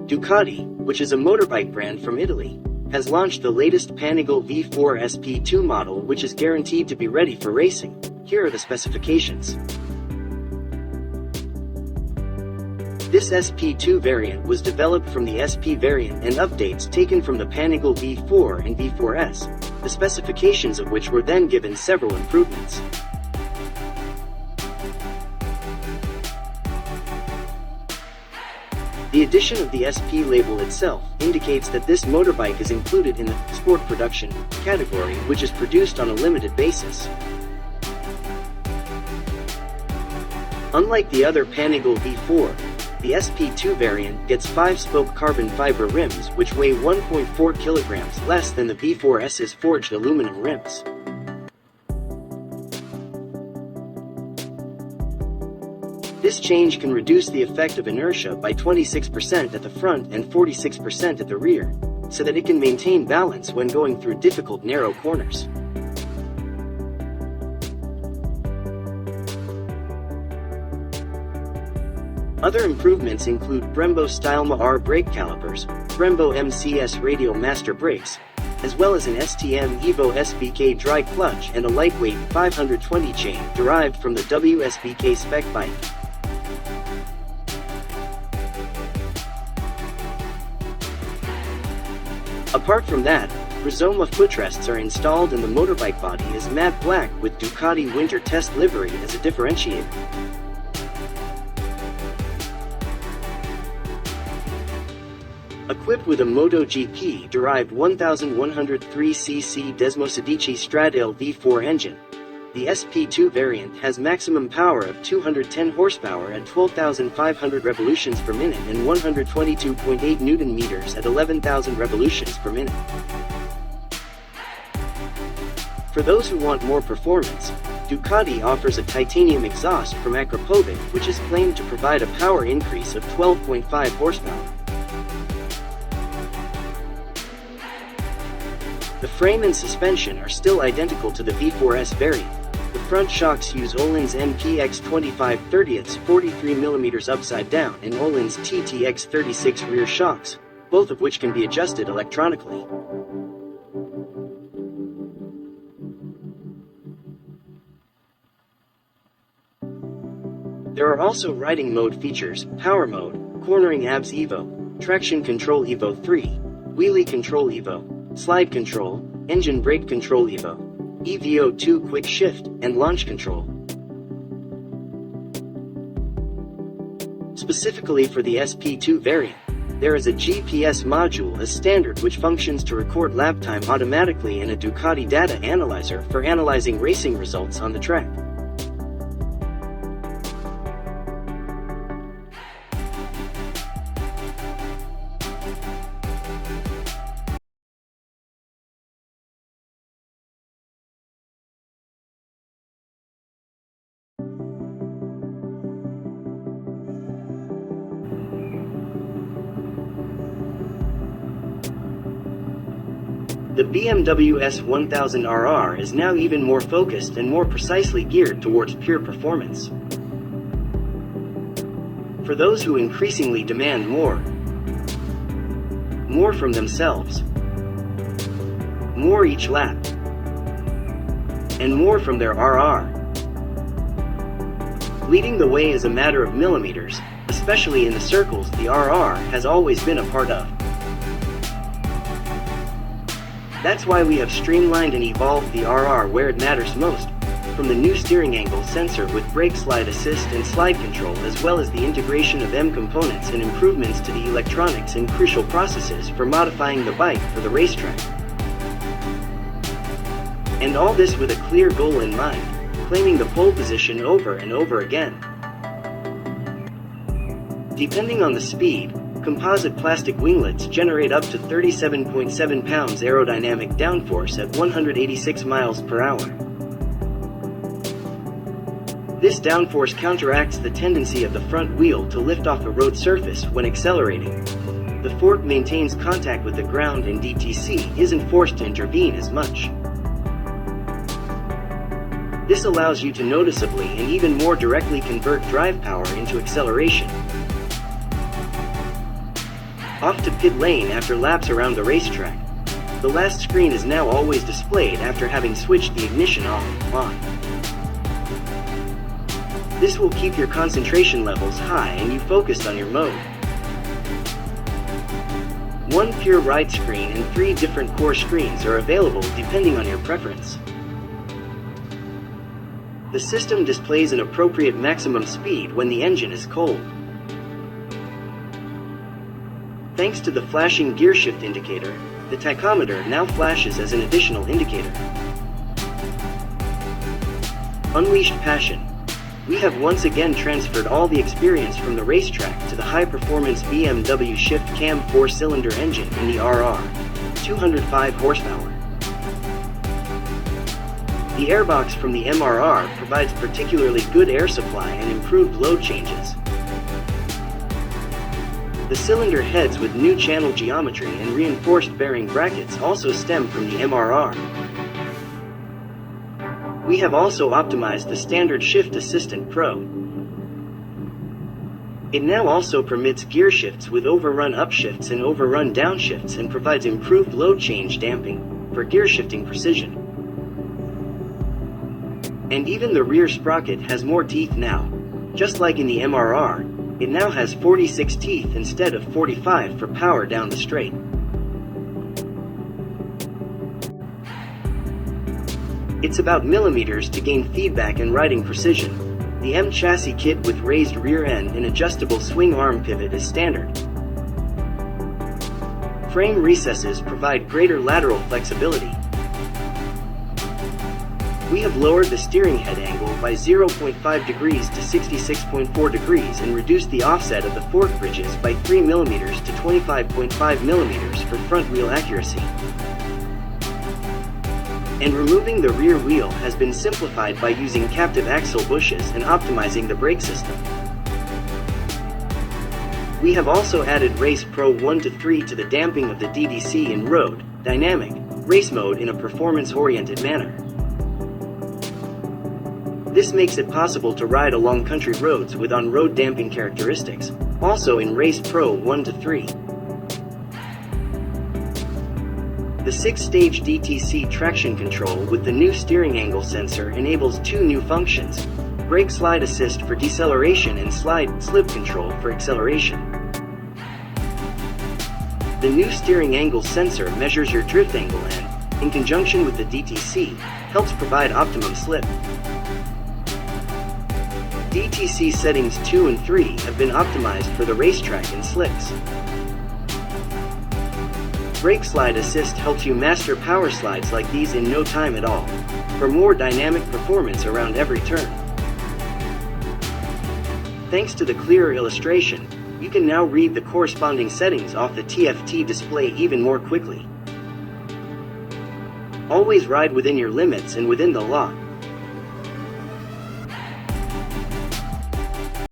Ducati, which is a motorbike brand from Italy, has launched the latest Panigale V4 SP2 model, which is guaranteed to be ready for racing. Here are the specifications. This SP2 variant was developed from the SP variant and updates taken from the Panigale V4 and V4S, the specifications of which were then given several improvements. The addition of the SP label itself indicates that this motorbike is included in the sport production category, which is produced on a limited basis. Unlike the other Panigale V4, the SP2 variant gets 5-spoke carbon fiber rims which weigh 1.4 kilograms less than the V4S's forged aluminum rims. This change can reduce the effect of inertia by 26% at the front and 46% at the rear, so that it can maintain balance when going through difficult narrow corners. Other improvements include Brembo-style MOTO-CAR brake calipers, Brembo MCS radial master brakes, as well as an STM Evo SBK dry clutch and a lightweight 520 chain derived from the WSBK spec bike. Apart from that, Rizoma footrests are installed and the motorbike body is matte black with Ducati winter test livery as a differentiator. Equipped with a MotoGP derived 1103cc Desmosedici Stradale V4 engine, the SP2 variant has maximum power of 210 horsepower at 12,500 revolutions per minute and 122.8 Newton meters at 11,000 revolutions per minute. For those who want more performance, Ducati offers a titanium exhaust from Akrapovic, which is claimed to provide a power increase of 12.5 horsepower. The frame and suspension are still identical to the V4S variant. The front shocks use Öhlins MPX 25/30 43mm upside down and Öhlins TTX 36 rear shocks, both of which can be adjusted electronically. There are also riding mode features: Power Mode, Cornering ABS Evo, Traction Control Evo 3, Wheelie Control Evo, Slide Control, Engine Brake Control Evo, EVO2 Quick Shift, and Launch Control. Specifically for the SP2 variant, there is a GPS module as standard which functions to record lap time automatically and a Ducati data analyzer for analyzing racing results on the track. The BMW S 1000RR is now even more focused and more precisely geared towards pure performance. For those who increasingly demand more from themselves, more each lap, and more from their RR. Leading the way is a matter of millimeters, especially in the circles the RR has always been a part of. That's why we have streamlined and evolved the RR where it matters most, from the new steering angle sensor with brake slide assist and slide control, as well as the integration of M components and improvements to the electronics and crucial processes for modifying the bike for the racetrack. And all this with a clear goal in mind, claiming the pole position over and over again. Depending on the speed, composite plastic winglets generate up to 37.7 pounds aerodynamic downforce at 186 miles per hour. This downforce counteracts the tendency of the front wheel to lift off a road surface when accelerating. The fork maintains contact with the ground and DTC isn't forced to intervene as much. This allows you to noticeably and even more directly convert drive power into acceleration. Off to pit lane after laps around the racetrack. The last screen is now always displayed after having switched the ignition on. This will keep your concentration levels high and you focused on your mode. One pure ride screen and 3 different core screens are available depending on your preference. The system displays an appropriate maximum speed when the engine is cold. Thanks to the flashing gear shift indicator, the tachometer now flashes as an additional indicator. Unleashed passion. We have once again transferred all the experience from the racetrack to the high-performance BMW Shift Cam 4-cylinder engine in the RR, 205 horsepower. The airbox from the MRR provides particularly good air supply and improved load changes. The cylinder heads with new channel geometry and reinforced bearing brackets also stem from the MRR. We have also optimized the standard Shift Assistant Pro. It now also permits gear shifts with overrun upshifts and overrun downshifts and provides improved load change damping for gear shifting precision. And even the rear sprocket has more teeth now. Just like in the MRR, it now has 46 teeth instead of 45 for power down the straight. It's about millimeters to gain feedback and riding precision. The M chassis kit with raised rear end and adjustable swing arm pivot is standard. Frame recesses provide greater lateral flexibility. We have lowered the steering head angle by 0.5 degrees to 66.4 degrees and reduced the offset of the fork bridges by 3 mm to 25.5 mm for front wheel accuracy. And removing the rear wheel has been simplified by using captive axle bushes and optimizing the brake system. We have also added Race Pro 1 to 3 to the damping of the DDC in road, dynamic, race mode in a performance-oriented manner. This makes it possible to ride along country roads with on-road damping characteristics, also in Race Pro 1 to 3. The 6-stage DTC traction control with the new steering angle sensor enables 2 new functions: brake slide assist for deceleration and slip control for acceleration. The new steering angle sensor measures your drift angle and, in conjunction with the DTC, helps provide optimum slip. DTC settings 2 and 3 have been optimized for the racetrack and slicks. Brake slide assist helps you master power slides like these in no time at all, for more dynamic performance around every turn. Thanks to the clearer illustration, you can now read the corresponding settings off the TFT display even more quickly. Always ride within your limits and within the law.